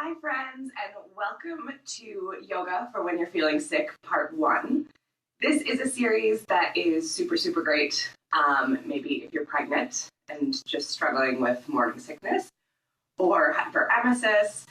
Hi friends, and welcome to Yoga for When You're Feeling Sick, Part 1. This is a series that is super great, maybe if you're pregnant and just struggling with morning sickness, or hyperemesis,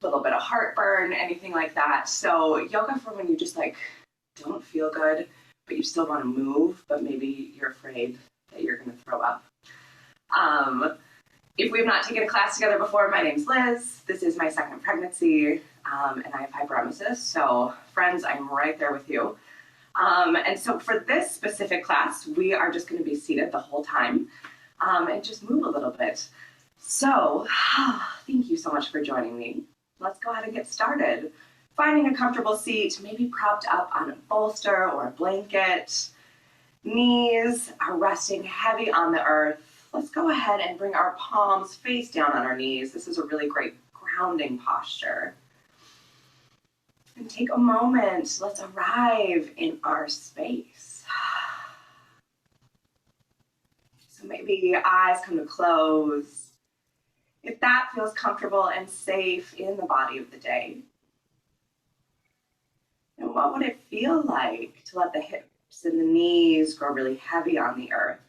a little bit of heartburn, anything like that. So yoga for when you just don't feel good, but you still want to move, but maybe you're afraid that you're going to throw up. If we've not taken a class together before, my name's Liz. This is my second pregnancy, and I have hyperemesis. So friends, I'm right there with you. And so for this specific class, we are just going to be seated the whole time and just move a little bit. So thank you so much for joining me. Let's go ahead and get started. Finding a comfortable seat, maybe propped up on a bolster or a blanket. Knees are resting heavy on the earth. Let's go ahead and bring our palms face down on our knees. This is a really great grounding posture. And take a moment, let's arrive in our space. So maybe eyes come to close. If that feels comfortable and safe in the body of the day. And what would it feel like to let the hips and the knees grow really heavy on the earth?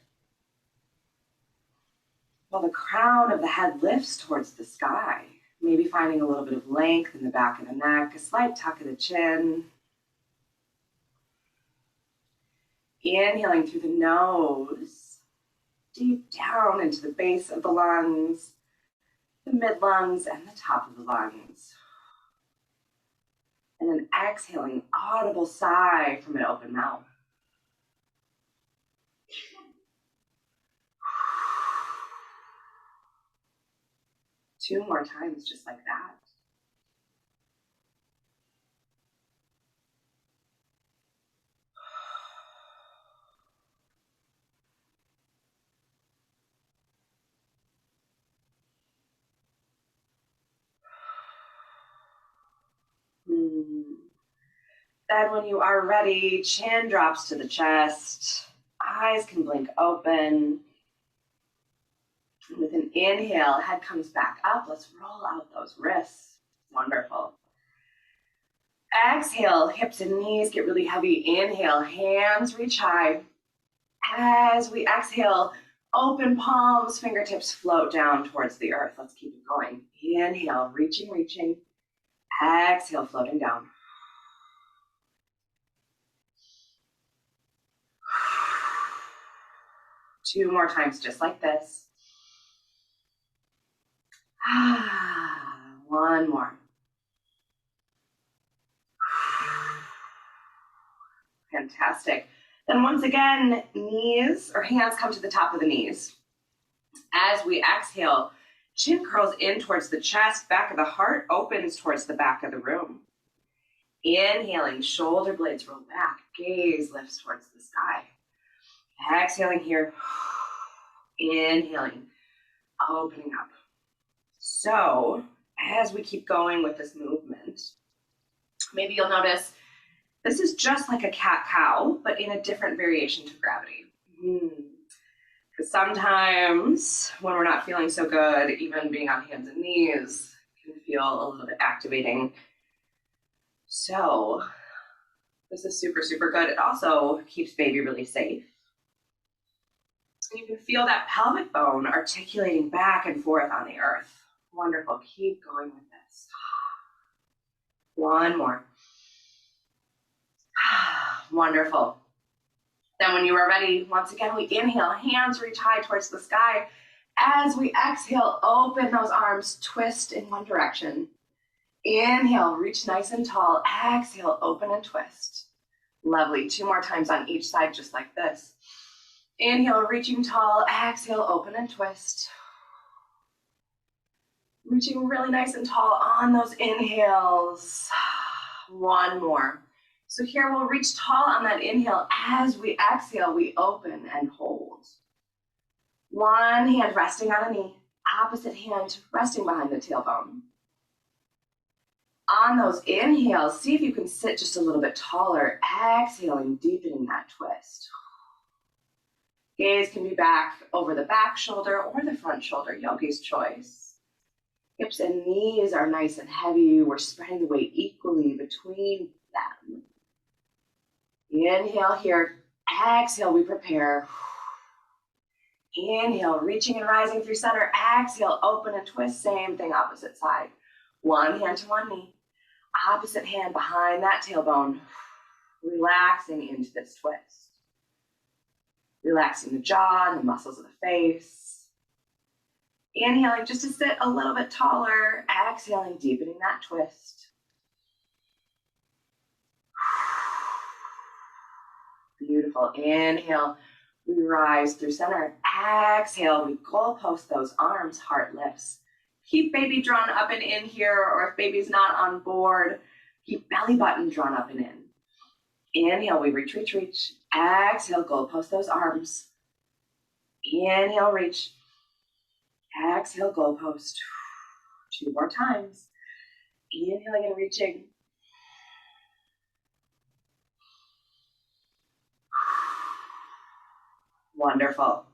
While the crown of the head lifts towards the sky, maybe finding a little bit of length in the back of the neck, a slight tuck of the chin. Inhaling through the nose, deep down into the base of the lungs, the mid lungs, and the top of the lungs. And then exhaling, audible sigh from an open mouth. Two more times, just like that. Then when you are ready, chin drops to the chest, eyes can blink open. And with an inhale, head comes back up. Let's roll out those wrists. Wonderful. Exhale, hips and knees get really heavy. Inhale, hands reach high. As we exhale, open palms, fingertips float down towards the earth. Let's keep it going. Inhale, reaching. Exhale, floating down. Two more times, just like this. One more. Fantastic. Then once again, knees or hands come to the top of the knees. As we exhale, chin curls in towards the chest, back of the heart opens towards the back of the room. Inhaling, shoulder blades roll back, gaze lifts towards the sky. Exhaling here, inhaling, opening up. So as we keep going with this movement, maybe you'll notice this is just like a cat-cow, but in a different variation to gravity. Because sometimes when we're not feeling so good, even being on hands and knees can feel a little bit activating. So this is super good. It also keeps baby really safe. You can feel that pelvic bone articulating back and forth on the earth. Wonderful. Keep going with this. One more. Wonderful. Then when you are ready, once again, we inhale, hands reach high towards the sky. As we exhale, open those arms, twist in one direction. Inhale, reach nice and tall. Exhale, open and twist. Lovely. Two more times on each side, just like this. Inhale, reaching tall. Exhale, open and twist. Reaching really nice and tall on those inhales. One more. So here we'll reach tall on that inhale. As we exhale, we open and hold. One hand resting on a knee, opposite hand resting behind the tailbone. On those inhales, see if you can sit just a little bit taller. Exhaling, deepening that twist. Gaze can be back over the back shoulder or the front shoulder, yogi's choice. Hips and knees are nice and heavy. We're spreading the weight equally between them. Inhale here. Exhale, we prepare. Inhale, reaching and rising through center. Exhale, open and twist. Same thing, opposite side. One hand to one knee. Opposite hand behind that tailbone. Relaxing into this twist. Relaxing the jaw and the muscles of the face. Inhaling just to sit a little bit taller. Exhaling, deepening that twist. Beautiful. Inhale, we rise through center. Exhale, we goalpost those arms, heart lifts. Keep baby drawn up and in here, or if baby's not on board, keep belly button drawn up and in. Inhale, we reach, reach, reach. Exhale, goalpost those arms. Inhale, reach. Exhale, goalpost. 2 more times. Inhaling and reaching. Wonderful.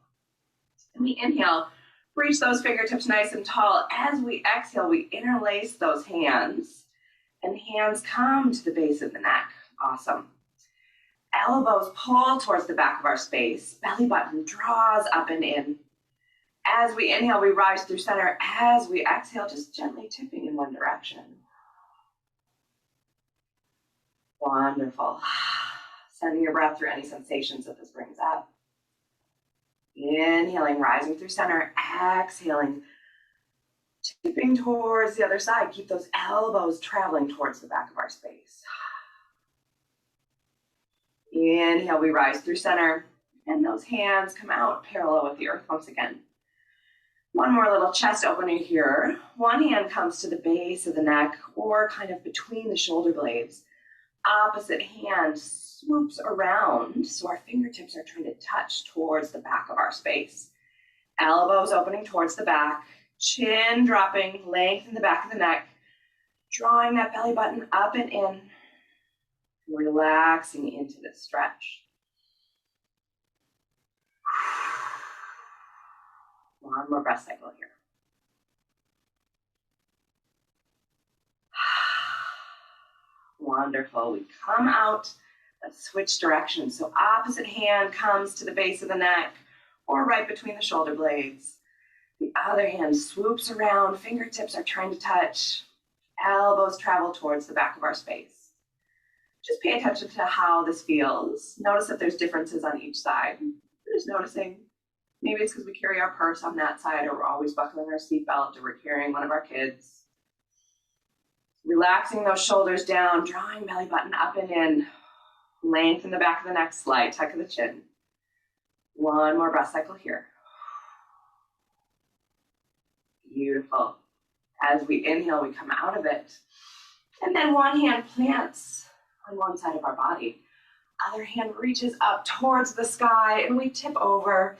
And we inhale, reach those fingertips nice and tall. As we exhale, we interlace those hands, and hands come to the base of the neck. Awesome. Elbows pull towards the back of our space. Belly button draws up and in. As we inhale, we rise through center. As we exhale, just gently tipping in one direction. Wonderful. Sending your breath through any sensations that this brings up. Inhaling, rising through center. Exhaling, tipping towards the other side. Keep those elbows traveling towards the back of our space. Inhale, we rise through center, and those hands come out parallel with the earth once again. One more little chest opening here. One hand comes to the base of the neck or kind of between the shoulder blades. Opposite hand swoops around, so our fingertips are trying to touch towards the back of our space. Elbows opening towards the back, chin dropping, lengthen the back of the neck, drawing that belly button up and in, relaxing into this stretch. One more breath cycle here. Wonderful. We come out, let's switch directions. So opposite hand comes to the base of the neck or right between the shoulder blades. The other hand swoops around, fingertips are trying to touch, elbows travel towards the back of our space. Just pay attention to how this feels. Notice if there's differences on each side. Just noticing. Maybe it's because we carry our purse on that side, or we're always buckling our seatbelt, or we're carrying one of our kids. Relaxing those shoulders down, drawing belly button up and in. Lengthen the back of the neck, slight tuck of the chin. One more breath cycle here. Beautiful. As we inhale, we come out of it. And then one hand plants on one side of our body. Other hand reaches up towards the sky, and we tip over.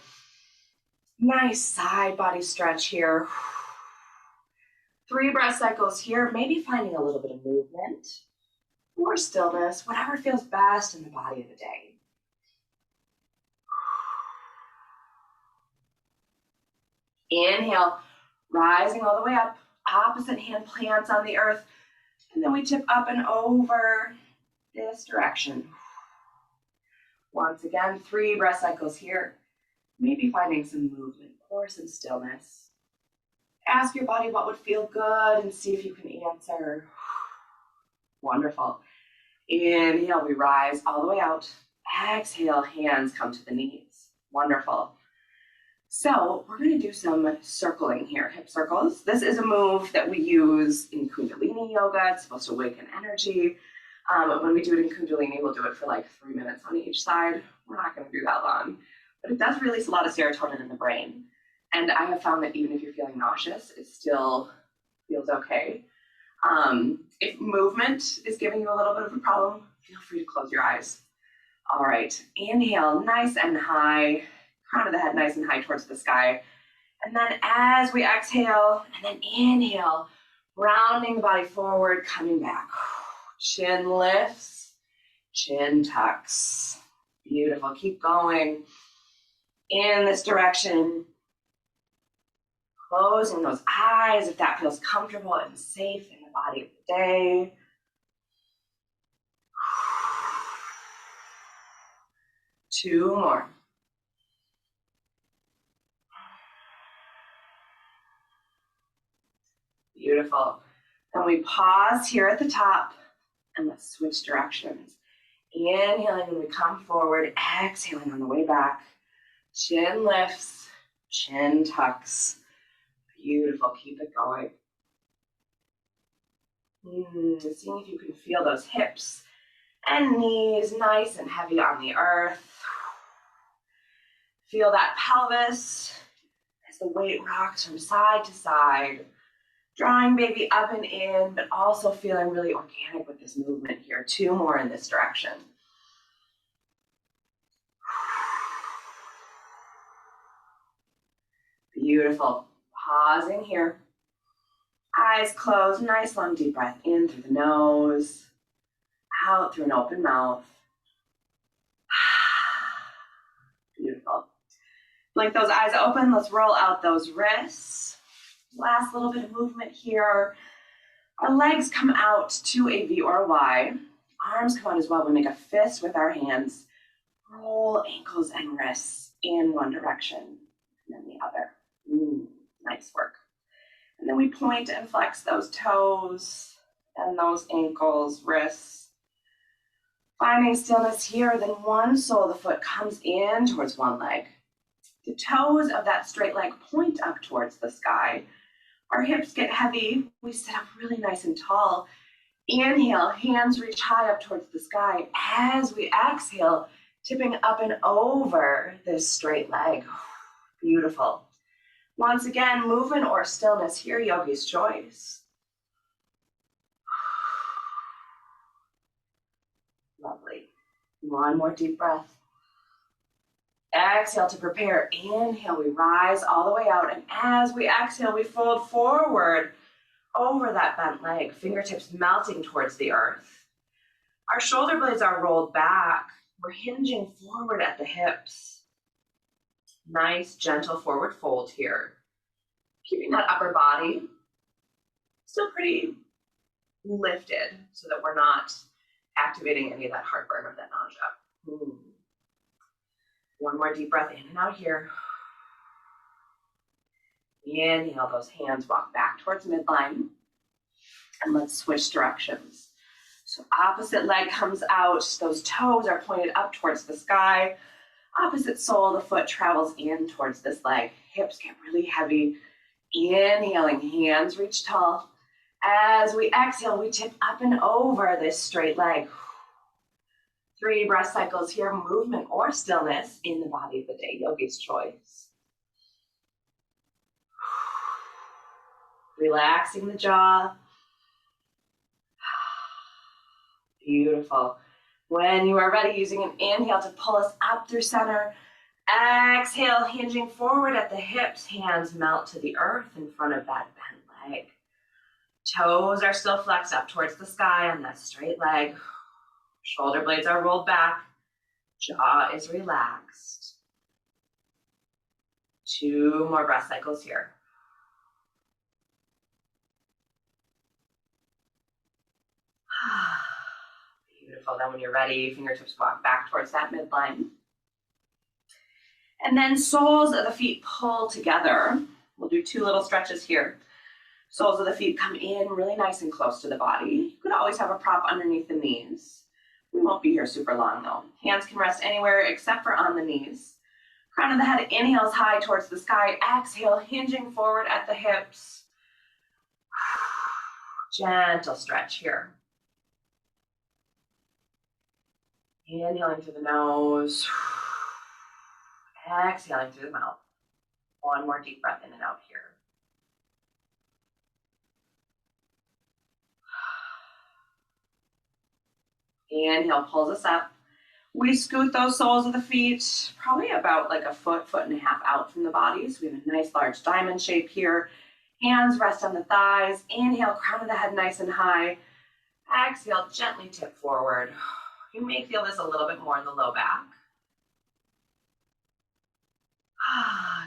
Nice side body stretch here. 3 breath cycles here, maybe finding a little bit of movement or stillness, whatever feels best in the body of the day. Inhale, rising all the way up, opposite hand plants on the earth, and then we tip up and over this direction. Once again, 3 breath cycles here, maybe finding some movement or some stillness. Ask your body what would feel good and see if you can answer. Wonderful. Inhale, we rise all the way out. Exhale, hands come to the knees. Wonderful. So we're going to do some circling here, hip circles. This is a move that we use in Kundalini yoga. It's supposed to awaken energy. When we do it in Kundalini, we'll do it for like 3 minutes on each side. We're not going to do that long, but it does release a lot of serotonin in the brain. And I have found that even if you're feeling nauseous, it still feels okay. If movement is giving you a little bit of a problem, feel free to close your eyes. All right, inhale, nice and high, crown of the head nice and high towards the sky. And then as we exhale, and then inhale, rounding the body forward, coming back. Chin lifts, chin tucks. Beautiful, keep going in this direction. Closing those eyes if that feels comfortable and safe in the body of the day. Two more. Beautiful. And we pause here at the top and let's switch directions. Inhaling when we come forward, exhaling on the way back. Chin lifts, chin tucks. Beautiful, keep it going. Seeing if you can feel those hips and knees nice and heavy on the earth. Feel that pelvis as the weight rocks from side to side. Drawing baby up and in, but also feeling really organic with this movement here. Two more in this direction. Beautiful. Pausing here. Eyes closed, nice long deep breath in through the nose, out through an open mouth. Beautiful. Blink those eyes open. Let's roll out those wrists. Last little bit of movement here. Our legs come out to a V or a Y. Arms come out as well. We make a fist with our hands. Roll ankles and wrists in one direction and then the other. Nice work. And then we point and flex those toes and those ankles, wrists. Finding stillness here, then one sole of the foot comes in towards one leg. The toes of that straight leg point up towards the sky. Our hips get heavy. We sit up really nice and tall. Inhale, hands reach high up towards the sky. As we exhale, tipping up and over this straight leg. Beautiful. Once again, movement or stillness here, yogi's choice. Lovely. One more deep breath. Exhale to prepare. Inhale, we rise all the way out. And as we exhale, we fold forward over that bent leg, fingertips melting towards the earth. Our shoulder blades are rolled back. We're hinging forward at the hips. Nice, gentle forward fold here. Keeping that upper body still pretty lifted so that we're not activating any of that heartburn or that nausea. One more deep breath in and out here. Inhale, those hands walk back towards midline. And let's switch directions. So opposite leg comes out. Those toes are pointed up towards the sky. Opposite sole of the foot travels in towards this leg. Hips get really heavy. Inhaling, hands reach tall. As we exhale, we tip up and over this straight leg. 3 breath cycles here, movement or stillness in the body of the day, yogi's choice. Relaxing the jaw. Beautiful. When you are ready, using an inhale to pull us up through center. Exhale, hinging forward at the hips, hands melt to the earth in front of that bent leg. Toes are still flexed up towards the sky on that straight leg. Shoulder blades are rolled back. Jaw is relaxed. 2 more breath cycles here. Beautiful. Then when you're ready, fingertips walk back towards that midline. And then soles of the feet pull together. We'll do 2 little stretches here. Soles of the feet come in really nice and close to the body. You could always have a prop underneath the knees. We won't be here super long though. Hands can rest anywhere except for on the knees. Crown of the head inhales high towards the sky. Exhale, hinging forward at the hips. Gentle stretch here. Inhaling through the nose. Exhaling through the mouth. One more deep breath in and out here. Inhale pulls us up. We scoot those soles of the feet probably about like a foot, foot and a half out from the body. So we have a nice large diamond shape here. Hands rest on the thighs. Inhale, crown of the head nice and high. Exhale, gently tip forward. You may feel this a little bit more in the low back.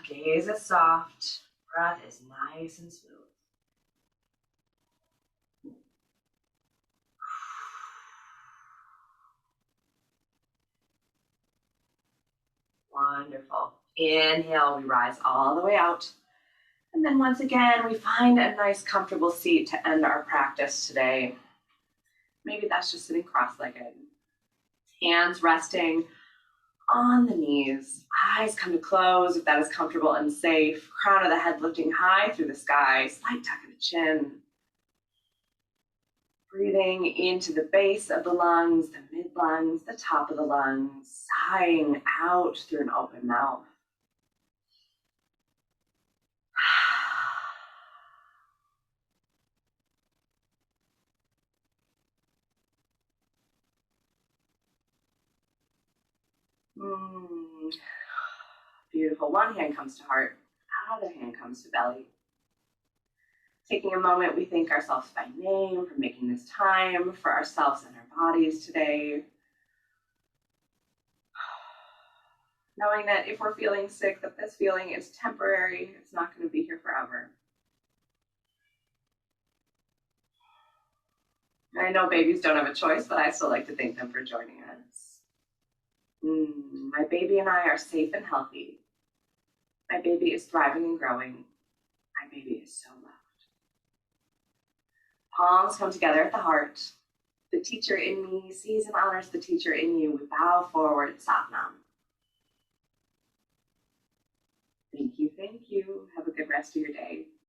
Gaze is soft. breath is nice and smooth. Wonderful. Inhale, we rise all the way out. And then once again, we find a nice comfortable seat to end our practice today. Maybe that's just sitting cross-legged. Hands resting on the knees. Eyes come to close if that is comfortable and safe. Crown of the head lifting high through the sky. Slight tuck of the chin. Breathing into the base of the lungs, the mid-lungs, the top of the lungs. Sighing out through an open mouth. Beautiful. One hand comes to heart, other hand comes to belly. Taking a moment, we thank ourselves by name for making this time for ourselves and our bodies today. Knowing that if we're feeling sick, that this feeling is temporary, it's not going to be here forever. And I know babies don't have a choice, but I still like to thank them for joining us. My baby and I are safe and healthy. My baby is thriving and growing. My baby is so loved. Palms come together at the heart. The teacher in me sees and honors the teacher in you. We bow forward, Satnam. Thank you, thank you. Have a good rest of your day.